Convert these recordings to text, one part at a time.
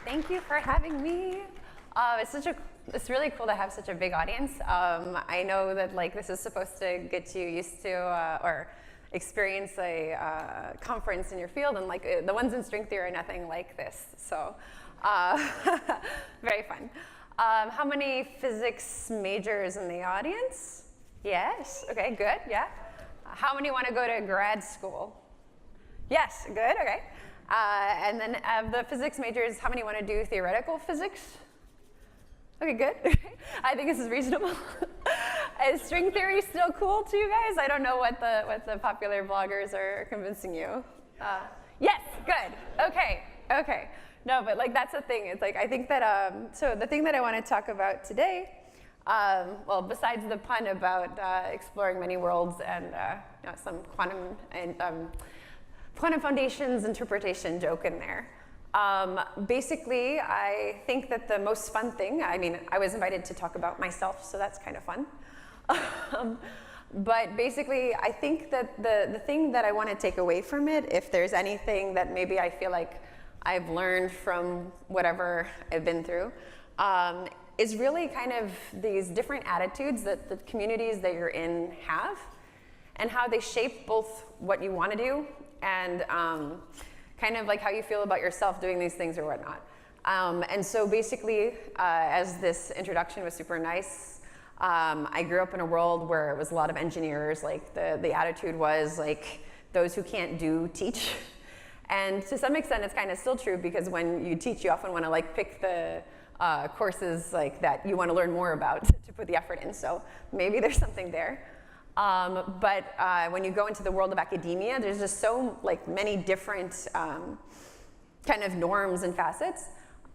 Thank you for having me. It's really cool to have such a big audience. I know that this is supposed to get you used to or experience a conference in your field, and the ones in string theory are nothing like this. So very fun. How many physics majors in the audience? Yes. Okay. Good. Yeah. How many want to go to grad school? Yes. Good. Okay. And then of the physics majors, how many want to do theoretical physics? Okay, good. I think this is reasonable. Is string theory still cool to you guys? I don't know what the popular bloggers are convincing you. Yes, good. Okay. No, but that's the thing. It's I think that so the thing that I want to talk about today, well, besides the pun about exploring many worlds and some quantum and quantum foundations interpretation joke in there. Basically, I think that the most fun thing, I was invited to talk about myself, so that's kind of fun. But basically, I think that the thing that I want to take away from it, if there's anything that maybe I feel like I've learned from whatever I've been through, is really kind of these different attitudes that the communities that you're in have, and how they shape both what you want to do and kind of how you feel about yourself doing these things or whatnot. And so basically, as this introduction was super nice, I grew up in a world where it was a lot of engineers. The attitude was those who can't do, teach. And to some extent, it's kind of still true, because when you teach, you often want to pick the courses that you want to learn more about to put the effort in. So maybe there's something there. But when you go into the world of academia, there's just so many different kind of norms and facets.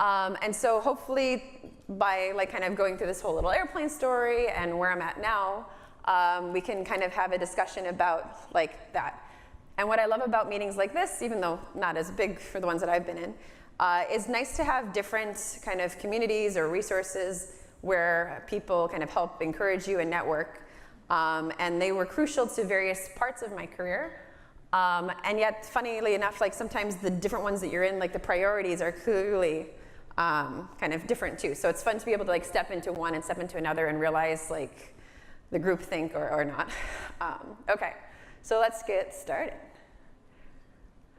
And so hopefully by kind of going through this whole little airplane story and where I'm at now, we can kind of have a discussion about that. And what I love about meetings like this, even though not as big for the ones that I've been in, is nice to have different kind of communities or resources where people kind of help encourage you and network. And they were crucial to various parts of my career. And yet, funnily enough, sometimes the different ones that you're in, the priorities are clearly kind of different too. So it's fun to be able to step into one and step into another and realize the group think or not. Okay, so let's get started.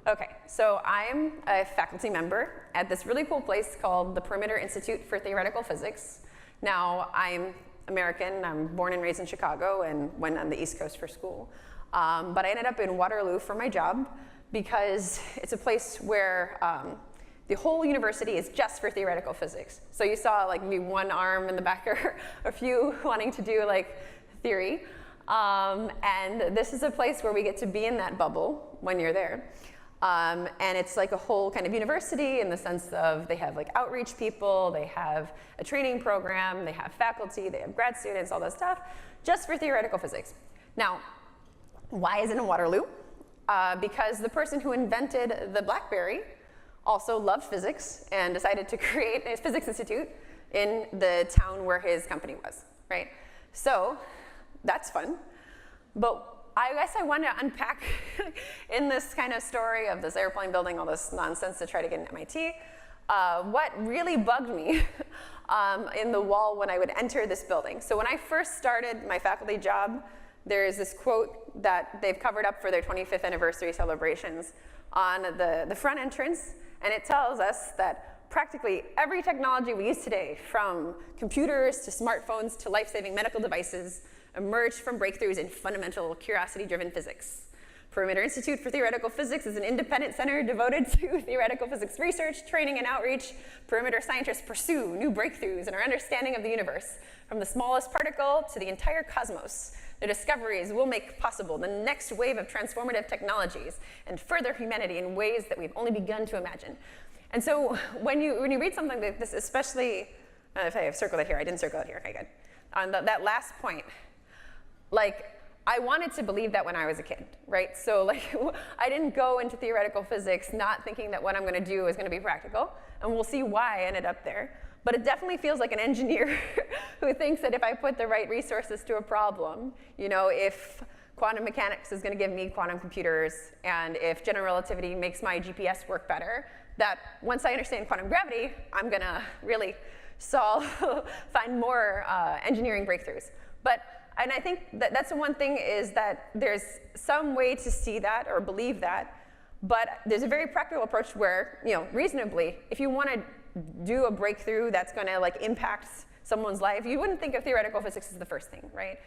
Okay, so I'm a faculty member at this really cool place called the Perimeter Institute for Theoretical Physics. Now, I'm American. I'm born and raised in Chicago and went on the East Coast for school. But I ended up in Waterloo for my job because it's a place where the whole university is just for theoretical physics. So you saw maybe one arm in the back or a few wanting to do theory. And this is a place where we get to be in that bubble when you're there. And it's a whole kind of university in the sense of they have outreach people, they have a training program, they have faculty, they have grad students, all that stuff, just for theoretical physics. Now, why is it in Waterloo? Because the person who invented the BlackBerry also loved physics and decided to create a physics institute in the town where his company was, right? So that's fun. But I guess I want to unpack in this kind of story of this airplane building, all this nonsense to try to get into MIT, what really bugged me in the wall when I would enter this building. So when I first started my faculty job, there is this quote that they've covered up for their 25th anniversary celebrations on the front entrance, and it tells us that practically every technology we use today, from computers to smartphones to life-saving medical devices, emerged from breakthroughs in fundamental curiosity-driven physics. Perimeter Institute for Theoretical Physics is an independent center devoted to theoretical physics research, training, and outreach. Perimeter scientists pursue new breakthroughs in our understanding of the universe, from the smallest particle to the entire cosmos. Their discoveries will make possible the next wave of transformative technologies and further humanity in ways that we've only begun to imagine. And so when you read something like this, especially, if I have circled it here, I didn't circle it here, okay, good. On that last point, I wanted to believe that when I was a kid, right? So I didn't go into theoretical physics not thinking that what I'm going to do is going to be practical, and we'll see why I ended up there. But it definitely feels like an engineer who thinks that if I put the right resources to a problem, if quantum mechanics is going to give me quantum computers, and if general relativity makes my GPS work better, that once I understand quantum gravity, I'm gonna really find more engineering breakthroughs. And I think that's the one thing, is that there's some way to see that or believe that, but there's a very practical approach where, reasonably, if you want to do a breakthrough that's going to impact someone's life, you wouldn't think of theoretical physics as the first thing, right?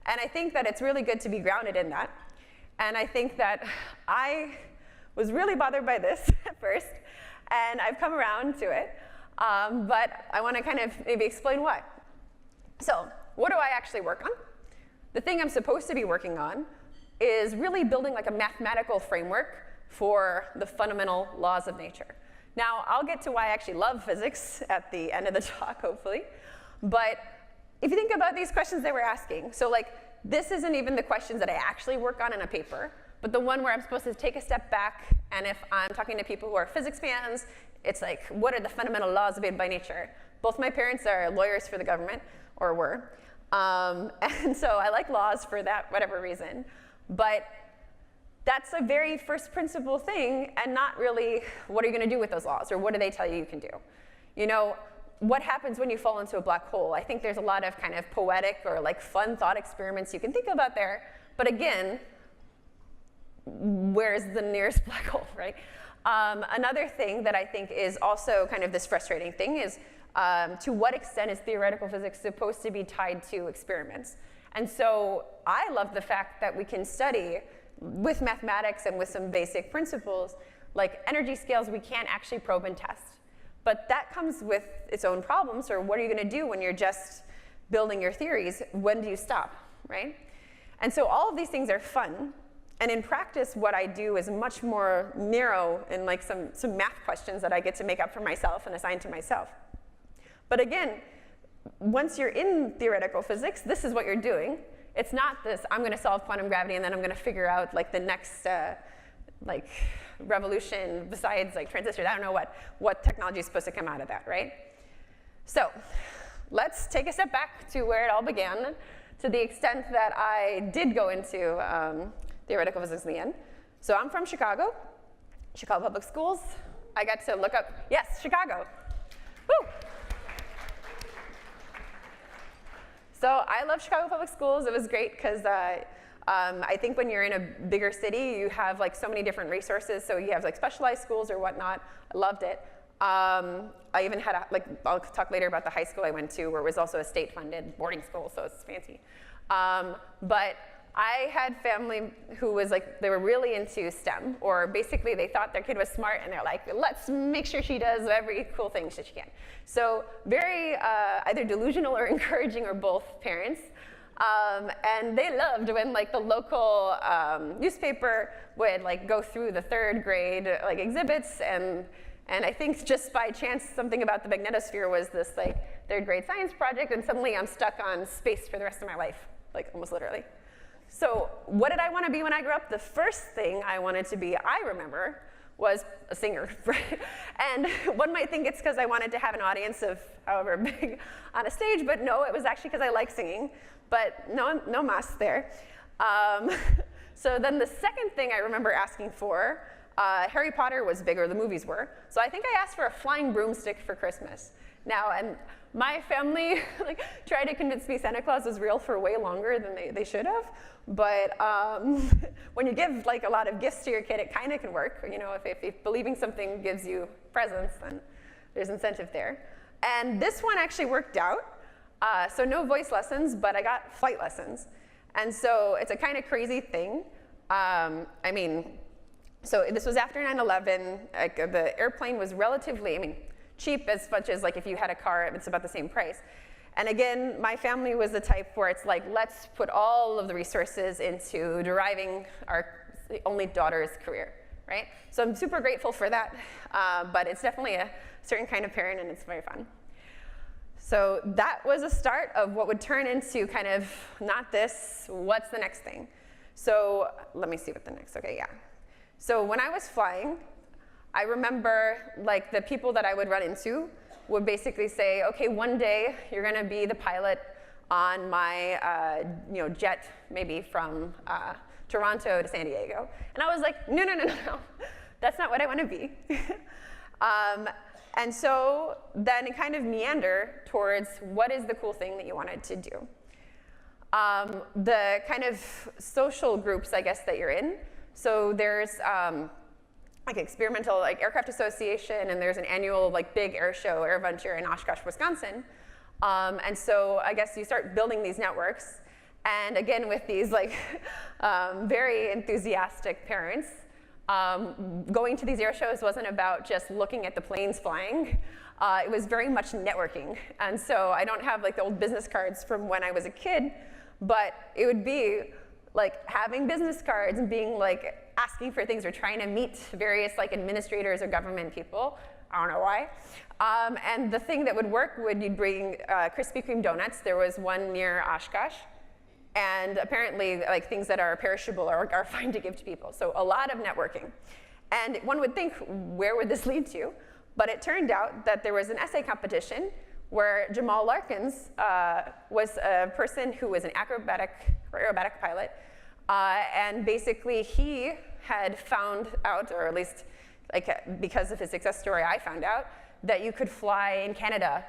And I think that it's really good to be grounded in that. And I think that I was really bothered by this at first, and I've come around to it, but I want to kind of maybe explain why. So what do I actually work on? The thing I'm supposed to be working on is really building a mathematical framework for the fundamental laws of nature. Now, I'll get to why I actually love physics at the end of the talk, hopefully. But if you think about these questions they were asking, so this isn't even the questions that I actually work on in a paper, but the one where I'm supposed to take a step back, and if I'm talking to people who are physics fans, it's what are the fundamental laws obeyed by nature? Both my parents are lawyers for the government, or were. And so I like laws for that, whatever reason. But that's a very first principle thing, and not really what are you going to do with those laws, or what do they tell you can do? What happens when you fall into a black hole? I think there's a lot of kind of poetic or fun thought experiments you can think about there. But again, where's the nearest black hole, right? Another thing that I think is also kind of this frustrating thing is, to what extent is theoretical physics supposed to be tied to experiments? And so I love the fact that we can study with mathematics and with some basic principles, energy scales we can't actually probe and test. But that comes with its own problems, or what are you going to do when you're just building your theories? When do you stop, right? And so all of these things are fun. And in practice, what I do is much more narrow in some math questions that I get to make up for myself and assign to myself. But again, once you're in theoretical physics, this is what you're doing. It's not this, I'm going to solve quantum gravity and then I'm going to figure out the next revolution besides transistors. I don't know what technology is supposed to come out of that, right? So let's take a step back to where it all began, to the extent that I did go into theoretical physics in the end. So I'm from Chicago Public Schools. I got to look up, yes, Chicago. Woo! So I love Chicago Public Schools. It was great because I think when you're in a bigger city, you have so many different resources. So you have specialized schools or whatnot. I loved it. I even had I'll talk later about the high school I went to, where it was also a state-funded boarding school, so it's fancy. But I had family who was they were really into STEM, or basically they thought their kid was smart, and they're let's make sure she does every cool thing that she can. So very either delusional or encouraging, or both parents. And they loved when the local newspaper would go through the third grade exhibits, and I think just by chance something about the magnetosphere was this third grade science project, and suddenly I'm stuck on space for the rest of my life, almost literally. So what did I want to be when I grew up? The first thing I wanted to be, I remember, was a singer. And one might think it's because I wanted to have an audience of however big on a stage, but no, it was actually because I like singing. But no mas there. So then the second thing I remember asking for, Harry Potter was big, or the movies were. So I think I asked for a flying broomstick for Christmas. Now, and my family tried to convince me Santa Claus was real for way longer than they should have. But when you give a lot of gifts to your kid, it kind of can work. If believing something gives you presents, then there's incentive there. And this one actually worked out. So no voice lessons, but I got flight lessons. And so it's a kind of crazy thing. So this was after 9/11. The airplane was relatively, cheap, as much as if you had a car, it's about the same price. And again, my family was the type where it's let's put all of the resources into deriving our only daughter's career, right? So I'm super grateful for that, but it's definitely a certain kind of parent, and it's very fun. So that was a start of what would turn into kind of, not this, what's the next thing? So let me see what the next, okay, yeah. So when I was flying, I remember the people that I would run into would basically say, okay, one day you're gonna be the pilot on my jet, maybe from Toronto to San Diego. And I was like, no, that's not what I wanna be. And so then it kind of meander towards what is the cool thing that you wanted to do. The kind of social groups, I guess, that you're in. So there's like experimental like aircraft association, and there's an annual like big air show, AirVenture in Oshkosh, Wisconsin. And so I guess you start building these networks. And again, with these like very enthusiastic parents, going to these air shows wasn't about just looking at the planes flying. It was very much networking. And so I don't have like the old business cards from when I was a kid, but it would be like having business cards and being like asking for things or trying to meet various like administrators or government people. I don't know why. And the thing that would work would you'd bring Krispy Kreme donuts. There was one near Oshkosh. And apparently, like things that are perishable are fine to give to people. So a lot of networking. And one would think, where would this lead to? But it turned out that there was an essay competition where Jamal Larkins was a person who was an aerobatic pilot. And basically, he had found out, or at least like because of his success story, I found out that you could fly in Canada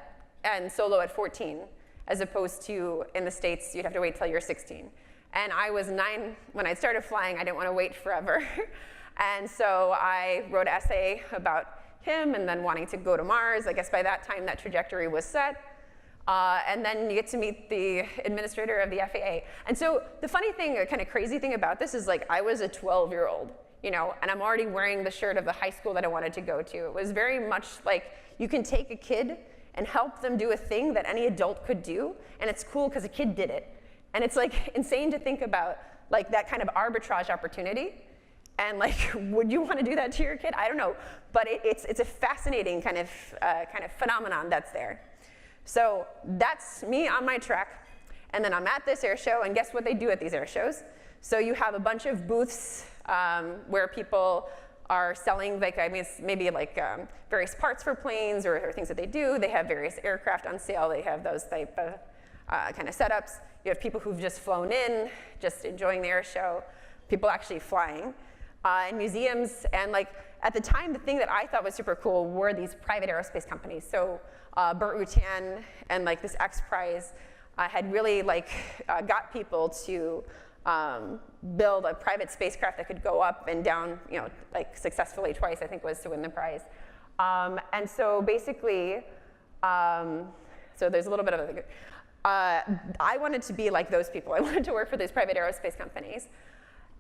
and solo at 14. As opposed to in the States, you'd have to wait till you're 16. And I was 9 when I started flying. I didn't want to wait forever. And so I wrote an essay about him and then wanting to go to Mars. I guess by that time, that trajectory was set. And then you get to meet the administrator of the FAA. And so the funny thing, or kind of crazy thing about this is like I was a 12-year-old, you know, and I'm already wearing the shirt of the high school that I wanted to go to. It was very much like you can take a kid and help them do a thing that any adult could do, and it's cool because a kid did it. And it's like insane to think about like that kind of arbitrage opportunity, and like, would you want to do that to your kid? I don't know, but it's a fascinating kind of phenomenon that's there. So that's me on my track, and then I'm at this air show, and guess what they do at these air shows? So you have a bunch of booths where people are selling, like, I mean, maybe like various parts for planes or things that they do. They have various aircraft on sale. They have those type of kind of setups. You have people who've just flown in, just enjoying the air show, people actually flying, and museums. And like at the time, the thing that I thought was super cool were these private aerospace companies. So Burt Rutan and like this X Prize had really like got people to build a private spacecraft that could go up and down, you know, like successfully twice, I think was to win the prize. And so basically, so there's a little bit of a, I wanted to be like those people. I wanted to work for these private aerospace companies.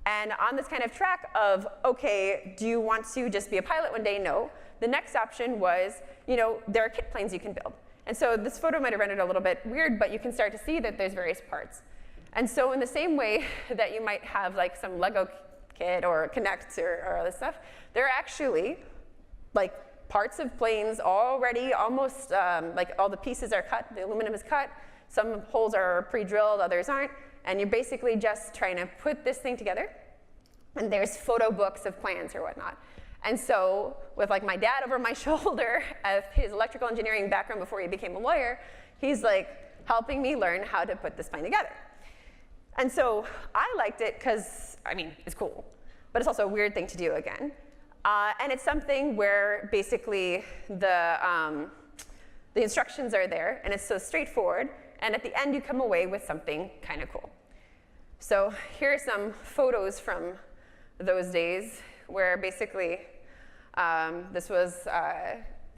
And on this kind of track of, okay, do you want to just be a pilot one day? No. The next option was, you know, there are kit planes you can build. And so this photo might have rendered a little bit weird, but you can start to see that there's various parts. And so in the same way that you might have like some Lego kit or Connect or other stuff, there are actually like parts of planes already almost, like all the pieces are cut, the aluminum is cut, some holes are pre-drilled, others aren't, and you're basically just trying to put this thing together. And there's photo books of plans or whatnot. And so with like my dad over my shoulder, of his electrical engineering background before he became a lawyer, he's like helping me learn how to put this plane together. And so I liked it because, I mean, it's cool, but it's also a weird thing to do again. And it's something where basically the instructions are there, and it's so straightforward, and at the end you come away with something kind of cool. So here are some photos from those days where basically this was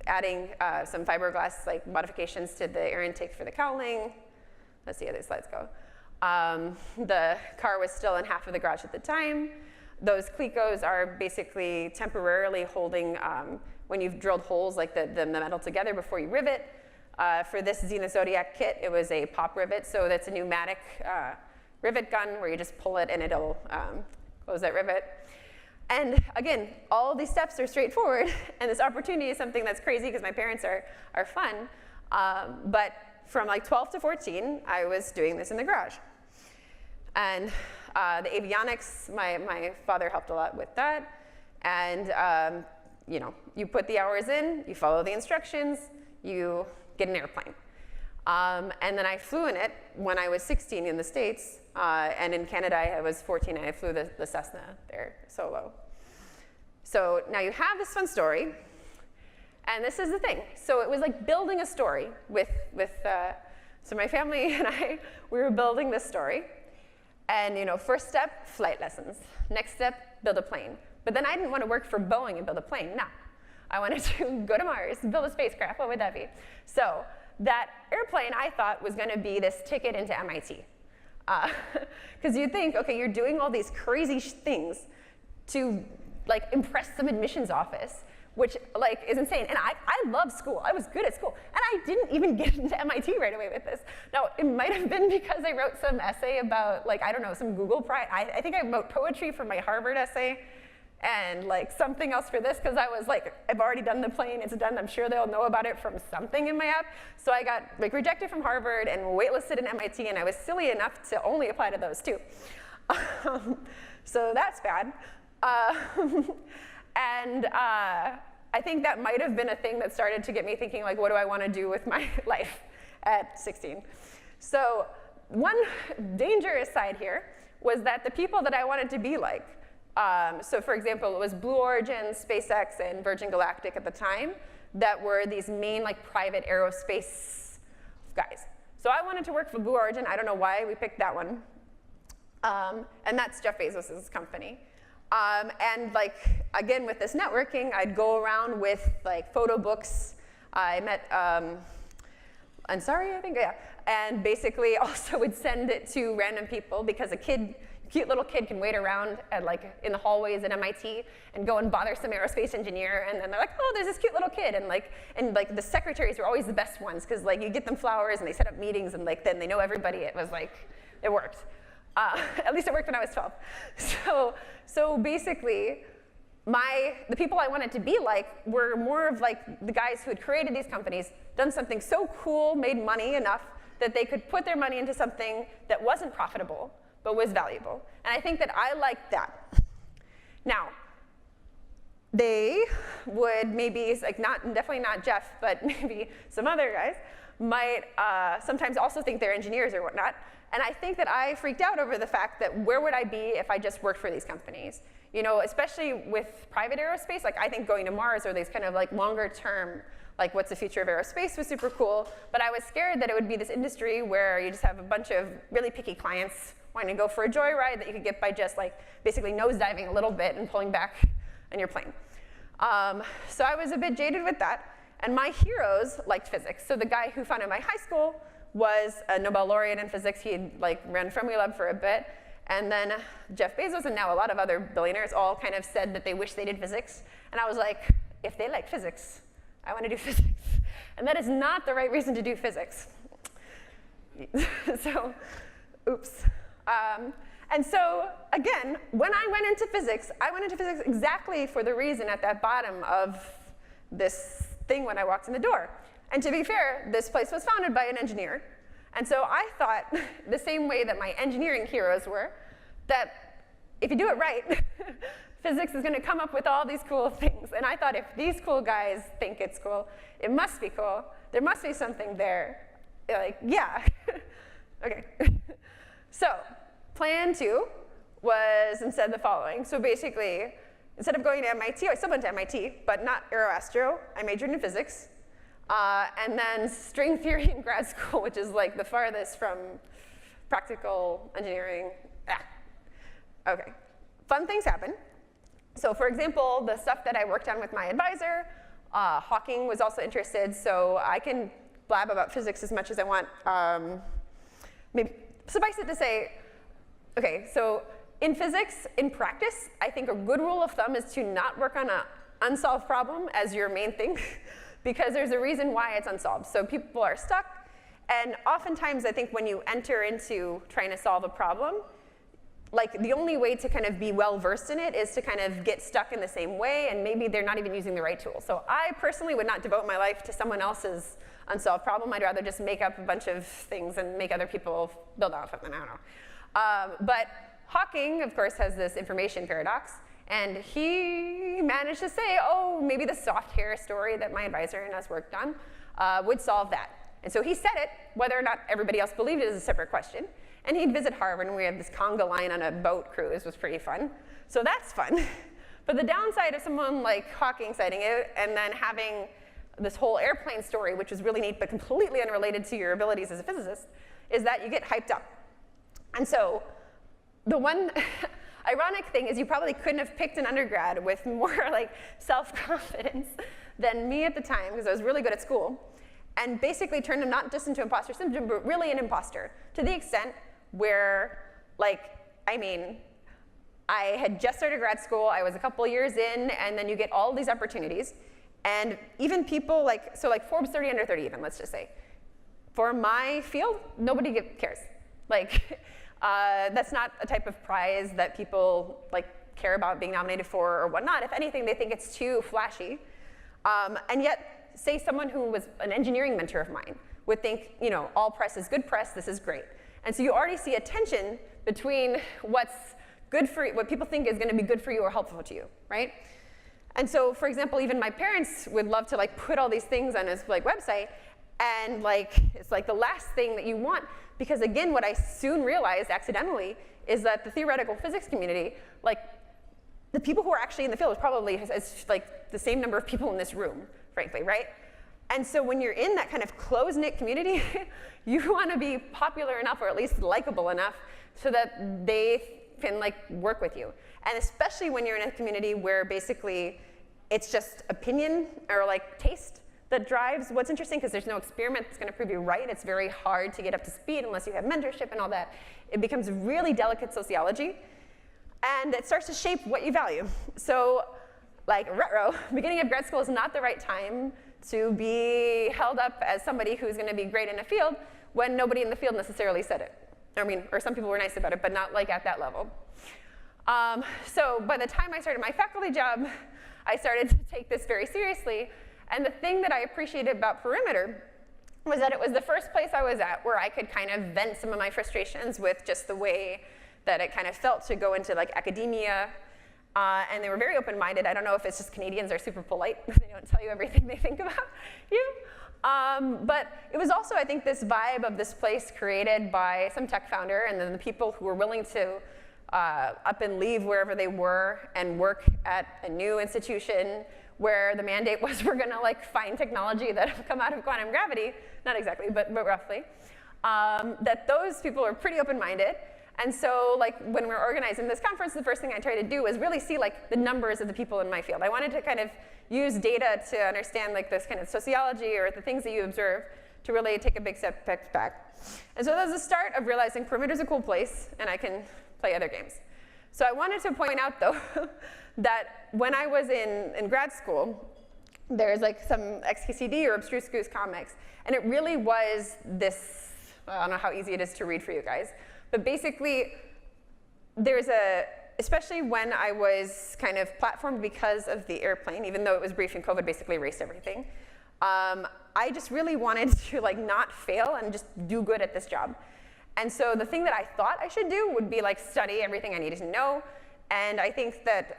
adding some fiberglass like modifications to the air intake for the cowling. Let's see how these slides go. The car was still in half of the garage at the time. Those clecos are basically temporarily holding, when you've drilled holes like the metal together before you rivet. For this Zenith Zodiac kit, it was a pop rivet, so that's a pneumatic rivet gun where you just pull it and it'll close that rivet. And again, all of these steps are straightforward, and this opportunity is something that's crazy because my parents are fun. But from like 12 to 14, I was doing this in the garage. And the avionics, my father helped a lot with that. And you know, you put the hours in, you follow the instructions, you get an airplane. And then I flew in it when I was 16 in the States, and in Canada I was 14 and I flew the Cessna there solo. So now you have this fun story, And this is the thing. So it was like building a story so my family and I, we were building this story. And first step, flight lessons. Next step, build a plane. But then I didn't want to work for Boeing and build a plane. No. I wanted to go to Mars, build a spacecraft. What would that be? So that airplane, I thought, was going to be this ticket into MIT. Because you think, okay, you're doing all these crazy things to impress some admissions office, which is insane. And I love school. I was good at school. And I didn't even get into MIT right away with this. Now, it might have been because I wrote some essay about, I don't know, some Google Prize. I think I wrote poetry for my Harvard essay and something else for this, because I was I've already done the plane. It's done. I'm sure they'll know about it from something in my app. So I got rejected from Harvard and waitlisted in MIT, and I was silly enough to only apply to those two. So that's bad. And I think that might have been a thing that started to get me thinking, what do I want to do with my life at 16? So one dangerous side here was that the people that I wanted to be like, so for example, it was Blue Origin, SpaceX, and Virgin Galactic at the time that were these main private aerospace guys. So I wanted to work for Blue Origin. I don't know why we picked that one. And that's Jeff Bezos' company. And again, with this networking, I'd go around with photo books. I met Ansari, I think, yeah. And basically also would send it to random people, because a cute little kid can wait around at in the hallways at MIT and go and bother some aerospace engineer, and then they're like, oh, there's this cute little kid, and the secretaries were always the best ones, because you get them flowers and they set up meetings, and then they know everybody. It was it worked. At least it worked when I was 12. So basically, the people I wanted to be like were more of the guys who had created these companies, done something so cool, made money enough that they could put their money into something that wasn't profitable, but was valuable. And I think that I liked that. Now, they would maybe, definitely not Jeff, but maybe some other guys, might sometimes also think they're engineers or whatnot. And I think that I freaked out over the fact that where would I be if I just worked for these companies? Especially with private aerospace, I think going to Mars or these kind of longer term, what's the future of aerospace was super cool. But I was scared that it would be this industry where you just have a bunch of really picky clients wanting to go for a joyride that you could get by just basically nosediving a little bit and pulling back in your plane. So I was a bit jaded with that. And my heroes liked physics. So the guy who founded my high school was a Nobel laureate in physics. He had ran Fermilab for a bit. And then Jeff Bezos and now a lot of other billionaires all kind of said that they wish they did physics. And I was like, if they like physics, I want to do physics. And that is not the right reason to do physics. So, oops. And so, again, when I went into physics exactly for the reason at that bottom of this thing when I walked in the door. And to be fair, this place was founded by an engineer. And so I thought, the same way that my engineering heroes were, that if you do it right, physics is going to come up with all these cool things. And I thought, if these cool guys think it's cool, it must be cool. There must be something there. Yeah. Okay. So plan 2 was instead the following. So basically, instead of going to MIT, I still went to MIT, but not aeroastro. I majored in physics. And then string theory in grad school, which is the farthest from practical engineering. Okay. Fun things happen. So for example, the stuff that I worked on with my advisor, Hawking was also interested, so I can blab about physics as much as I want. Maybe suffice it to say, okay, so in physics, in practice, I think a good rule of thumb is to not work on an unsolved problem as your main thing, because there's a reason why it's unsolved. So people are stuck, and oftentimes I think when you enter into trying to solve a problem, the only way to kind of be well versed in it is to kind of get stuck in the same way, and maybe they're not even using the right tool. So I personally would not devote my life to someone else's unsolved problem. I'd rather just make up a bunch of things and make other people build off of them. I don't know. But Hawking, of course, has this information paradox. And he managed to say, oh, maybe the soft hair story that my advisor and us worked on would solve that. And so he said it. Whether or not everybody else believed it is a separate question. And he'd visit Harvard, and we had this conga line on a boat cruise. Was pretty fun. So that's fun. But the downside of someone like Hawking citing it and then having this whole airplane story, which is really neat but completely unrelated to your abilities as a physicist, is that you get hyped up. And so the one ironic thing is you probably couldn't have picked an undergrad with more like self-confidence than me at the time, because I was really good at school, and basically turned him not just into imposter syndrome, but really an imposter, to the extent where, like, I mean, I had just started grad school, I was a couple years in, and then you get all these opportunities, and even people like, so like Forbes 30 under 30 even, let's just say. For my field, nobody cares. Like, that's not a type of prize that people like care about being nominated for or whatnot. If anything, they think it's too flashy. And yet, say someone who was an engineering mentor of mine would think, you know, all press is good press, this is great. And so you already see a tension between what's good for you, what people think is going to be good for you or helpful to you, right? And so, for example, even my parents would love to like put all these things on his like website, and like it's like the last thing that you want, because again, what I soon realized accidentally is that the theoretical physics community, like the people who are actually in the field is probably is like the same number of people in this room, frankly, right? And so when you're in that kind of close-knit community, you want to be popular enough, or at least likable enough, so that they can like work with you. And especially when you're in a community where basically it's just opinion or like taste that drives what's interesting, because there's no experiment that's going to prove you right. It's very hard to get up to speed unless you have mentorship and all that. It becomes really delicate sociology, and it starts to shape what you value. So like retro, beginning of grad school is not the right time to be held up as somebody who's going to be great in a field when nobody in the field necessarily said it. I mean, or some people were nice about it, but not like at that level. So by the time I started my faculty job, I started to take this very seriously. And the thing that I appreciated about Perimeter was that it was the first place I was at where I could kind of vent some of my frustrations with just the way that it kind of felt to go into like academia. And they were very open-minded. I don't know if it's just Canadians are super polite. They don't tell you everything they think about you. But it was also, I think, this vibe of this place created by some tech founder, and then the people who were willing to up and leave wherever they were and work at a new institution where the mandate was we're going to like find technology that will come out of quantum gravity. Not exactly, but roughly. That those people are pretty open-minded. And so like when we're organizing this conference, the first thing I tried to do was really see like the numbers of the people in my field. I wanted to kind of use data to understand like this kind of sociology or the things that you observe to really take a big step back. And so that was the start of realizing Perimeter's a cool place and I can play other games. So I wanted to point out though that when I was in grad school, there's like some XKCD or Abstruse Goose comics, and it really was this, I don't know how easy it is to read for you guys, but basically, there's especially when I was kind of platformed because of the airplane, even though it was brief and COVID basically erased everything, I just really wanted to like not fail and just do good at this job. And so the thing that I thought I should do would be like study everything I needed to know. And I think that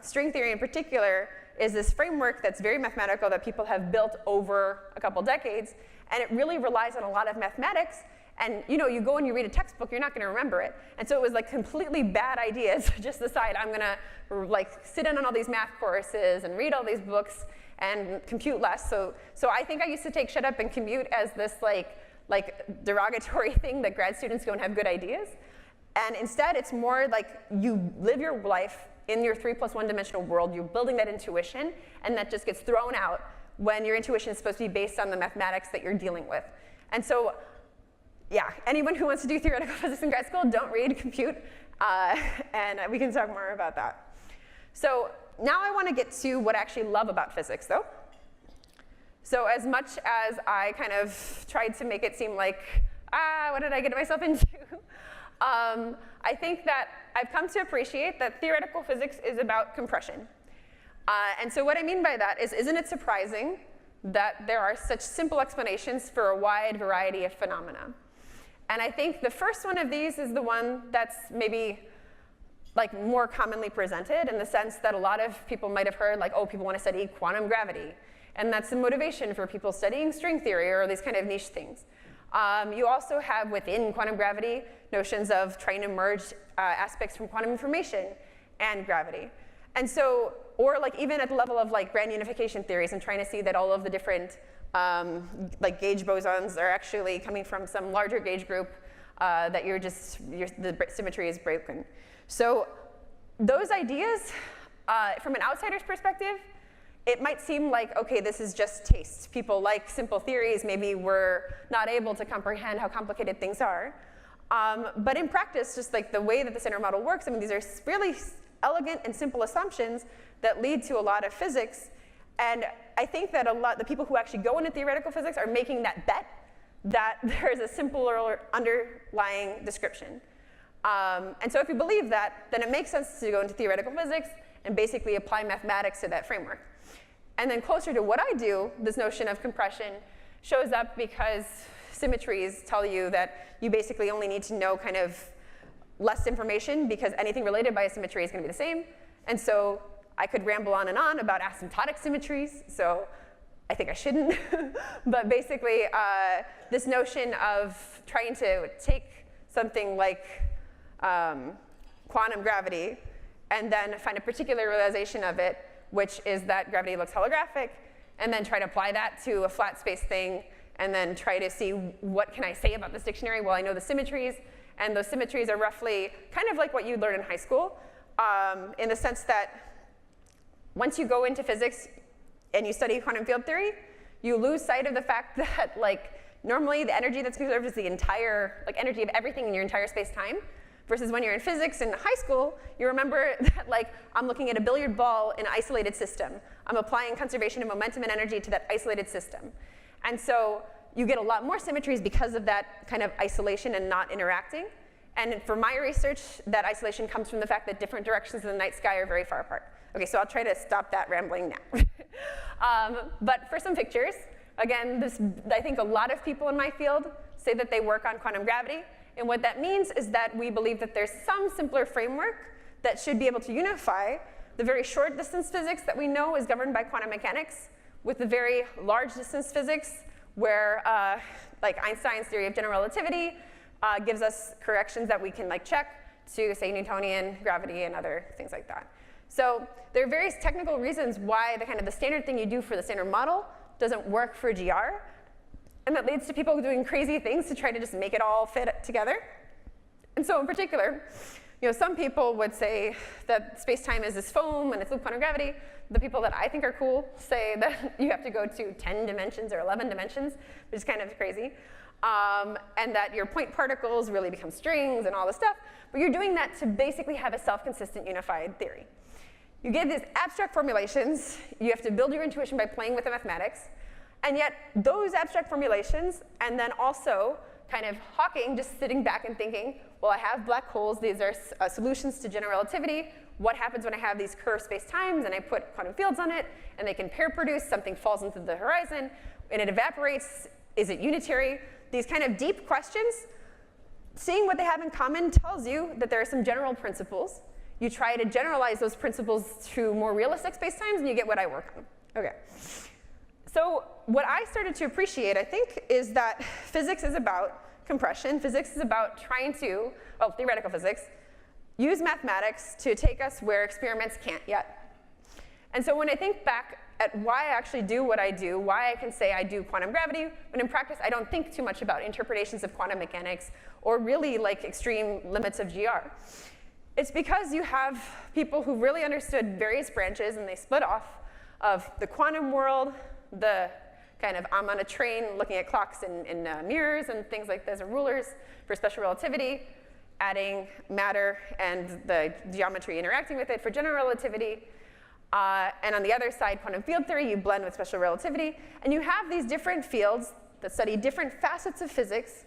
string theory in particular is this framework that's very mathematical that people have built over a couple decades. And it really relies on a lot of mathematics. And you know, you go and you read a textbook, you're not going to remember it. And so it was like completely bad idea to just decide I'm going to like sit in on all these math courses and read all these books and compute less. So I think I used to take shut up and commute as this like derogatory thing that grad students don't have good ideas. And instead, it's more like you live your life in your 3+1 dimensional world. You're building that intuition, and that just gets thrown out when your intuition is supposed to be based on the mathematics that you're dealing with. And so, yeah, anyone who wants to do theoretical physics in grad school, don't read compute, and we can talk more about that. So now I want to get to what I actually love about physics, though. So as much as I kind of tried to make it seem like, what did I get myself into? I think that I've come to appreciate that theoretical physics is about compression. And so what I mean by that is, isn't it surprising that there are such simple explanations for a wide variety of phenomena? And I think the first one of these is the one that's maybe like more commonly presented, in the sense that a lot of people might have heard like, oh, people want to study quantum gravity. And that's the motivation for people studying string theory or these kind of niche things. You also have within quantum gravity notions of trying to merge aspects from quantum information and gravity. And so or like even at the level of like grand unification theories and trying to see that all of the different like gauge bosons are actually coming from some larger gauge group, that the symmetry is broken. So those ideas, from an outsider's perspective, it might seem like, okay, this is just taste. People like simple theories. Maybe we're not able to comprehend how complicated things are. But in practice, just like the way that the standard model works, I mean, these are really elegant and simple assumptions that lead to a lot of physics. And I think that the people who actually go into theoretical physics are making that bet that there's a simpler underlying description. And so if you believe that, then it makes sense to go into theoretical physics and basically apply mathematics to that framework. And then closer to what I do, this notion of compression shows up because symmetries tell you that you basically only need to know kind of less information because anything related by a symmetry is going to be the same. And so I could ramble on and on about asymptotic symmetries, so I think I shouldn't. But basically, this notion of trying to take something like quantum gravity and then find a particular realization of it, which is that gravity looks holographic, and then try to apply that to a flat space thing, and then try to see what can I say about this dictionary. Well, I know the symmetries, and those symmetries are roughly kind of like what you learn in high school, in the sense that once you go into physics and you study quantum field theory, you lose sight of the fact that like normally the energy that's conserved is the entire energy of everything in your entire space-time. Versus when you're in physics in high school, you remember that like I'm looking at a billiard ball in an isolated system. I'm applying conservation of momentum and energy to that isolated system. And so you get a lot more symmetries because of that kind of isolation and not interacting. And for my research, that isolation comes from the fact that different directions of the night sky are very far apart. Okay, so I'll try to stop that rambling now. But for some pictures, again, I think a lot of people in my field say that they work on quantum gravity. And what that means is that we believe that there's some simpler framework that should be able to unify the very short distance physics that we know is governed by quantum mechanics with the very large distance physics where like Einstein's theory of general relativity gives us corrections that we can like check to say Newtonian gravity and other things like that. So there are various technical reasons why the standard thing you do for the standard model doesn't work for GR. And that leads to people doing crazy things to try to just make it all fit together. And so in particular, some people would say that space-time is this foam and it's loop quantum gravity. The people that I think are cool say that you have to go to 10 dimensions or 11 dimensions, which is kind of crazy. And that your point particles really become strings and all this stuff. But you're doing that to basically have a self-consistent unified theory. You give these abstract formulations. You have to build your intuition by playing with the mathematics. And yet, those abstract formulations, and then also kind of Hawking just sitting back and thinking, well, I have black holes. These are solutions to general relativity. What happens when I have these curved space-times and I put quantum fields on it, and they can pair produce, something falls into the horizon, and it evaporates. Is it unitary? These kind of deep questions, seeing what they have in common tells you that there are some general principles. You try to generalize those principles to more realistic space-times, and you get what I work on. Okay. So what I started to appreciate, I think, is that physics is about compression. Physics is about trying to, theoretical physics, use mathematics to take us where experiments can't yet. And so when I think back at why I actually do what I do, why I can say I do quantum gravity, but in practice I don't think too much about interpretations of quantum mechanics or really like extreme limits of GR. It's because you have people who really understood various branches and they split off of the quantum world, the kind of I'm on a train looking at clocks in mirrors and things like those, or rulers for special relativity, adding matter and the geometry interacting with it for general relativity. And on the other side, quantum field theory, you blend with special relativity. And you have these different fields that study different facets of physics,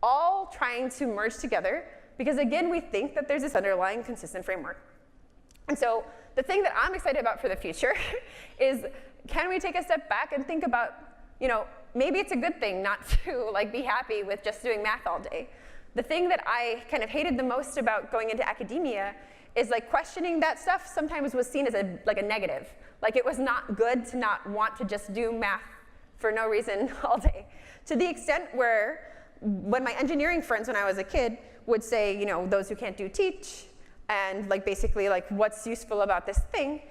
all trying to merge together, because again, we think that there's this underlying consistent framework. And so the thing that I'm excited about for the future is, can we take a step back and think about, maybe it's a good thing not to be happy with just doing math all day. The thing that I kind of hated the most about going into academia is questioning that stuff sometimes was seen as a negative. It was not good to not want to just do math for no reason all day. To the extent where when my engineering friends when I was a kid would say, those who can't do teach, and basically what's useful about this thing,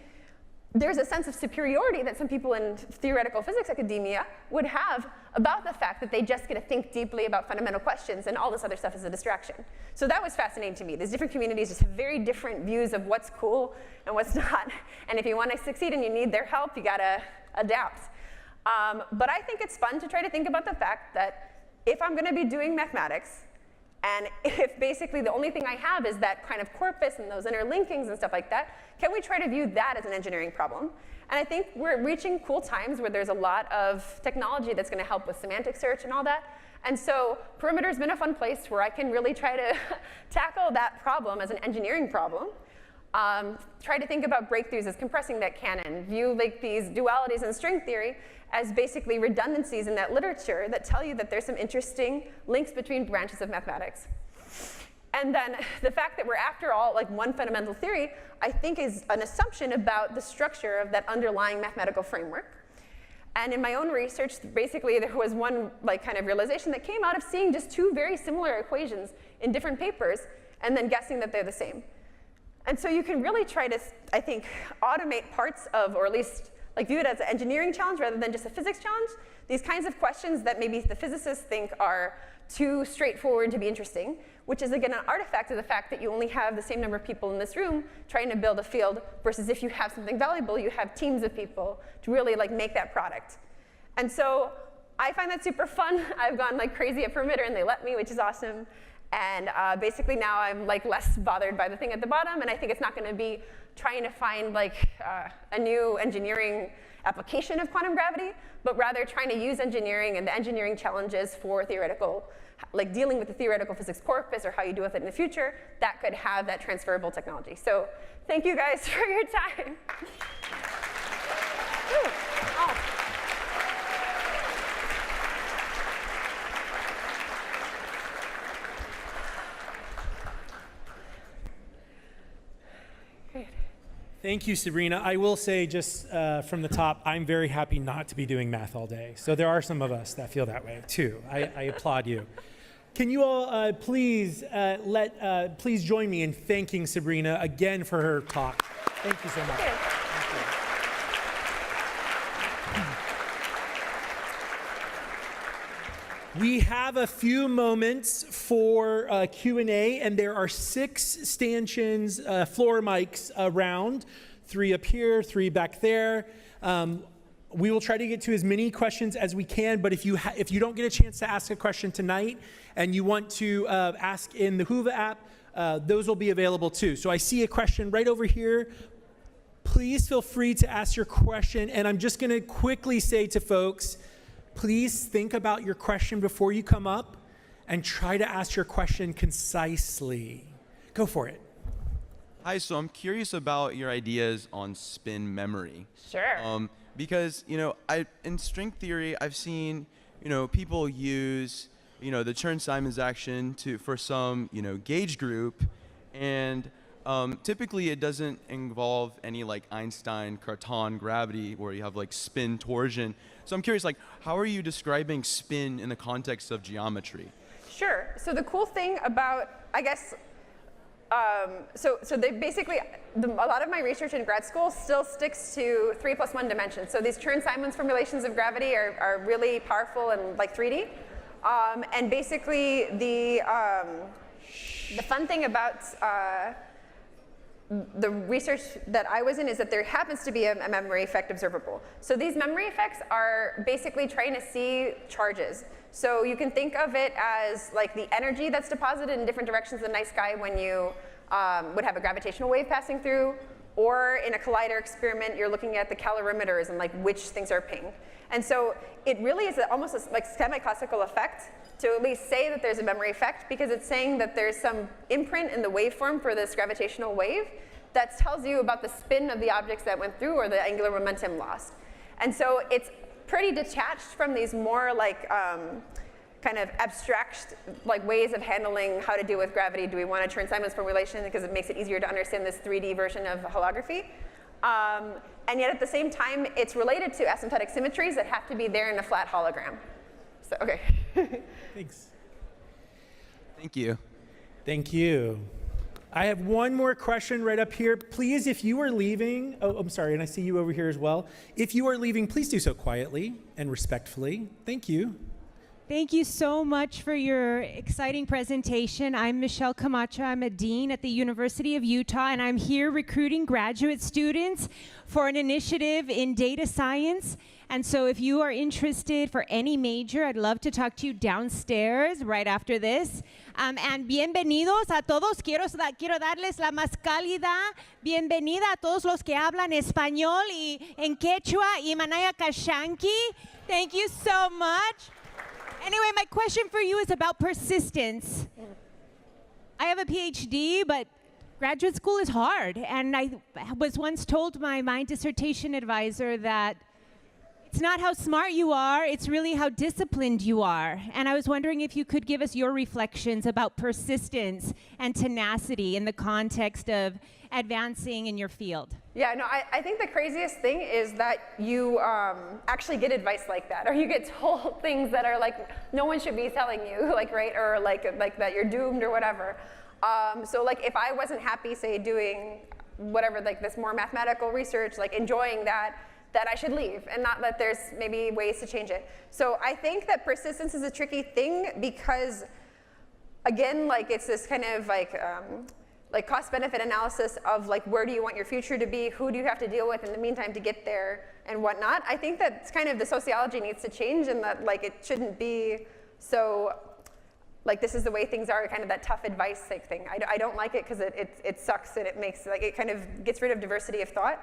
there's a sense of superiority that some people in theoretical physics academia would have about the fact that they just get to think deeply about fundamental questions and all this other stuff is a distraction. So that was fascinating to me. These different communities just have very different views of what's cool and what's not. And if you want to succeed and you need their help, you gotta adapt. But I think it's fun to try to think about the fact that if I'm gonna be doing mathematics, and if basically the only thing I have is that kind of corpus and those interlinkings and stuff like that, can we try to view that as an engineering problem? And I think we're reaching cool times where there's a lot of technology that's going to help with semantic search and all that. And so Perimeter's been a fun place where I can really try to tackle that problem as an engineering problem. Try to think about breakthroughs as compressing that canon, view like these dualities in string theory as basically redundancies in that literature that tell you that there's some interesting links between branches of mathematics. And then the fact that we're, after all, like one fundamental theory, I think is an assumption about the structure of that underlying mathematical framework. And in my own research, basically there was one like kind of realization that came out of seeing just two very similar equations in different papers and then guessing that they're the same. And so you can really try to, I think, automate parts of, or at least like view it as an engineering challenge rather than just a physics challenge. These kinds of questions that maybe the physicists think are too straightforward to be interesting, which is again an artifact of the fact that you only have the same number of people in this room trying to build a field, versus if you have something valuable, you have teams of people to really like make that product. And so I find that super fun. I've gone like crazy at Perimeter and they let me, which is awesome. And basically now I'm like less bothered by the thing at the bottom, and I think it's not going to be trying to find like a new engineering application of quantum gravity, but rather trying to use engineering and the engineering challenges for theoretical, like dealing with the theoretical physics corpus or how you deal with it in the future, that could have that transferable technology. So thank you guys for your time. Ooh. Oh. Thank you, Sabrina. I will say just from the top, I'm very happy not to be doing math all day. So there are some of us that feel that way too. I applaud you. Can you all please please join me in thanking Sabrina again for her talk. Thank you so much. Thank you. We have a few moments for Q&A, and there are 6 stanchions, floor mics around, 3 up here, 3 back there. We will try to get to as many questions as we can, but if you don't get a chance to ask a question tonight and you want to ask in the Whova app, those will be available too. So I see a question right over here. Please feel free to ask your question, and I'm just going to quickly say to folks, please think about your question before you come up and try to ask your question concisely. Go for it. Hi, so I'm curious about your ideas on spin memory. Sure. Because, in string theory, I've seen, people use, the Chern-Simons action for some, gauge group, and typically it doesn't involve any like Einstein-Cartan gravity where you have like spin torsion. So I'm curious, like, how are you describing spin in the context of geometry? Sure. So the cool thing about, I guess, so they basically, a lot of my research in grad school still sticks to 3 + 1 dimensions. So these Chern-Simons formulations of gravity are really powerful and like 3D. And basically the fun thing about the research that I was in is that there happens to be a memory effect observable. So these memory effects are basically trying to see charges. So you can think of it as like the energy that's deposited in different directions in the night sky when you would have a gravitational wave passing through, or in a collider experiment, you're looking at the calorimeters and like which things are pinged. And so it really is almost a like semi-classical effect to at least say that there's a memory effect, because it's saying that there's some imprint in the waveform for this gravitational wave that tells you about the spin of the objects that went through or the angular momentum lost. And so it's pretty detached from these more like kind of abstract like ways of handling how to deal with gravity. Do we want a Chern-Simons formulation because it makes it easier to understand this 3D version of holography? And yet at the same time, it's related to asymptotic symmetries that have to be there in a flat hologram. So, okay. Thanks. Thank you. Thank you. I have one more question right up here. Please, if you are leaving, oh, I'm sorry, and I see you over here as well. If you are leaving, please do so quietly and respectfully. Thank you. Thank you so much for your exciting presentation. I'm Michelle Camacho. I'm a dean at the University of Utah, and I'm here recruiting graduate students for an initiative in data science. And so if you are interested for any major, I'd love to talk to you downstairs right after this. And bienvenidos a todos. Quiero darles la más cálida bienvenida a todos los que hablan español y en quechua y manaya kashanki. Thank you so much. Anyway, my question for you is about persistence. I have a PhD, but graduate school is hard. And I was once told by my dissertation advisor that it's not how smart you are, it's really how disciplined you are. And I was wondering if you could give us your reflections about persistence and tenacity in the context of advancing in your field. Yeah, no, I think the craziest thing is that you actually get advice like that, or you get told things that are like, no one should be telling you, like, right, or like that you're doomed or whatever. So like if I wasn't happy, say, doing whatever, like this more mathematical research, like enjoying that I should leave, and not that there's maybe ways to change it. So I think that persistence is a tricky thing because, again, like it's this kind of like cost-benefit analysis of like where do you want your future to be, who do you have to deal with in the meantime to get there, and whatnot. I think that kind of the sociology needs to change, and that like it shouldn't be so like this is the way things are, kind of that tough advice type thing. I don't like it because it sucks, and it makes like it kind of gets rid of diversity of thought.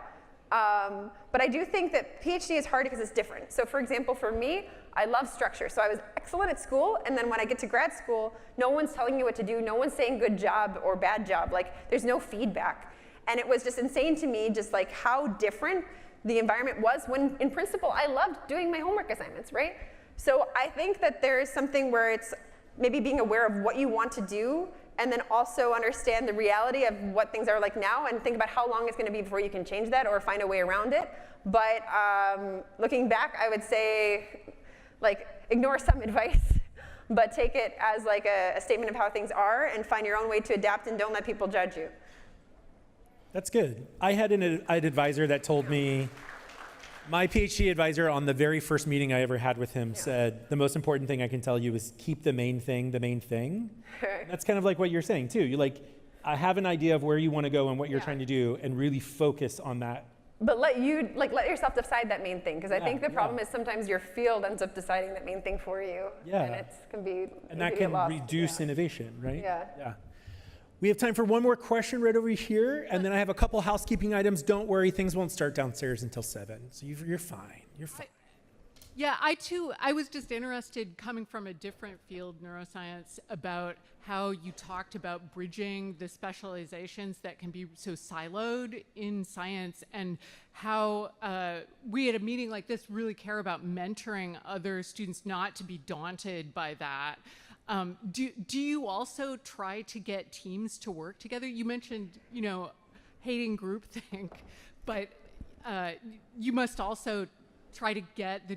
But I do think that PhD is hard because it's different. So for example, for me, I love structure. So I was excellent at school, and then when I get to grad school, no one's telling you what to do, no one's saying good job or bad job, like there's no feedback. And it was just insane to me just like how different the environment was when in principle I loved doing my homework assignments, right? So I think that there is something where it's maybe being aware of what you want to do, and then also understand the reality of what things are like now and think about how long it's going to be before you can change that or find a way around it. But looking back, I would say, like, ignore some advice, but take it as like a statement of how things are and find your own way to adapt and don't let people judge you. That's good. I had an advisor that told me, my PhD advisor on the very first meeting I ever had with him said, the most important thing I can tell you is keep the main thing the main thing. That's kind of like what you're saying too. You're like, I have an idea of where you want to go and what you're trying to do, and really focus on that. But let yourself decide that main thing, because I think the problem is sometimes your field ends up deciding that main thing for you. Yeah. And it can be, and that can reduce innovation, right? Yeah. We have time for one more question right over here, and then I have a couple housekeeping items. Don't worry, things won't start downstairs until 7, so you're fine. You're fine. I was just interested, coming from a different field, neuroscience, about how you talked about bridging the specializations that can be so siloed in science, and how we at a meeting like this really care about mentoring other students not to be daunted by that. Do you also try to get teams to work together? You mentioned, hating groupthink, but you must also try to get the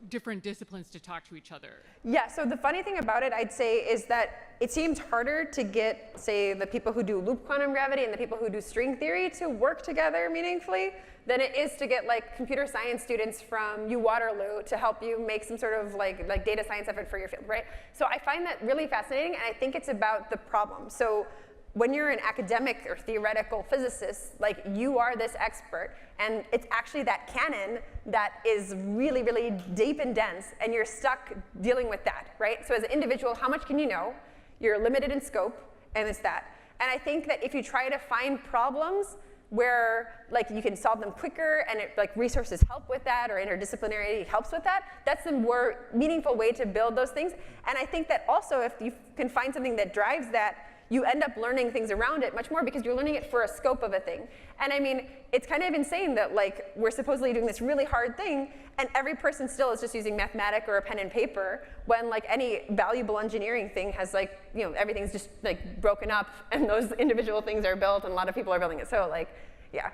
different disciplines to talk to each other. Yeah, so the funny thing about it, I'd say, is that it seems harder to get, say, the people who do loop quantum gravity and the people who do string theory to work together meaningfully than it is to get like computer science students from U-Waterloo to help you make some sort of like data science effort for your field, right? So I find that really fascinating, and I think it's about the problem. So when you're an academic or theoretical physicist, like you are this expert, and it's actually that canon that is really, really deep and dense, and you're stuck dealing with that, right? So as an individual, how much can you know? You're limited in scope, and it's that. And I think that if you try to find problems where like you can solve them quicker, and like resources help with that, or interdisciplinarity helps with that, that's the more meaningful way to build those things. And I think that also if you can find something that drives that, you end up learning things around it much more because you're learning it for a scope of a thing. And I mean, it's kind of insane that like we're supposedly doing this really hard thing, and every person still is just using mathematic or a pen and paper, when like any valuable engineering thing has like, everything's just like broken up, and those individual things are built, and a lot of people are building it. So like, yeah.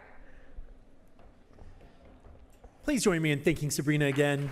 Please join me in thanking Sabrina again.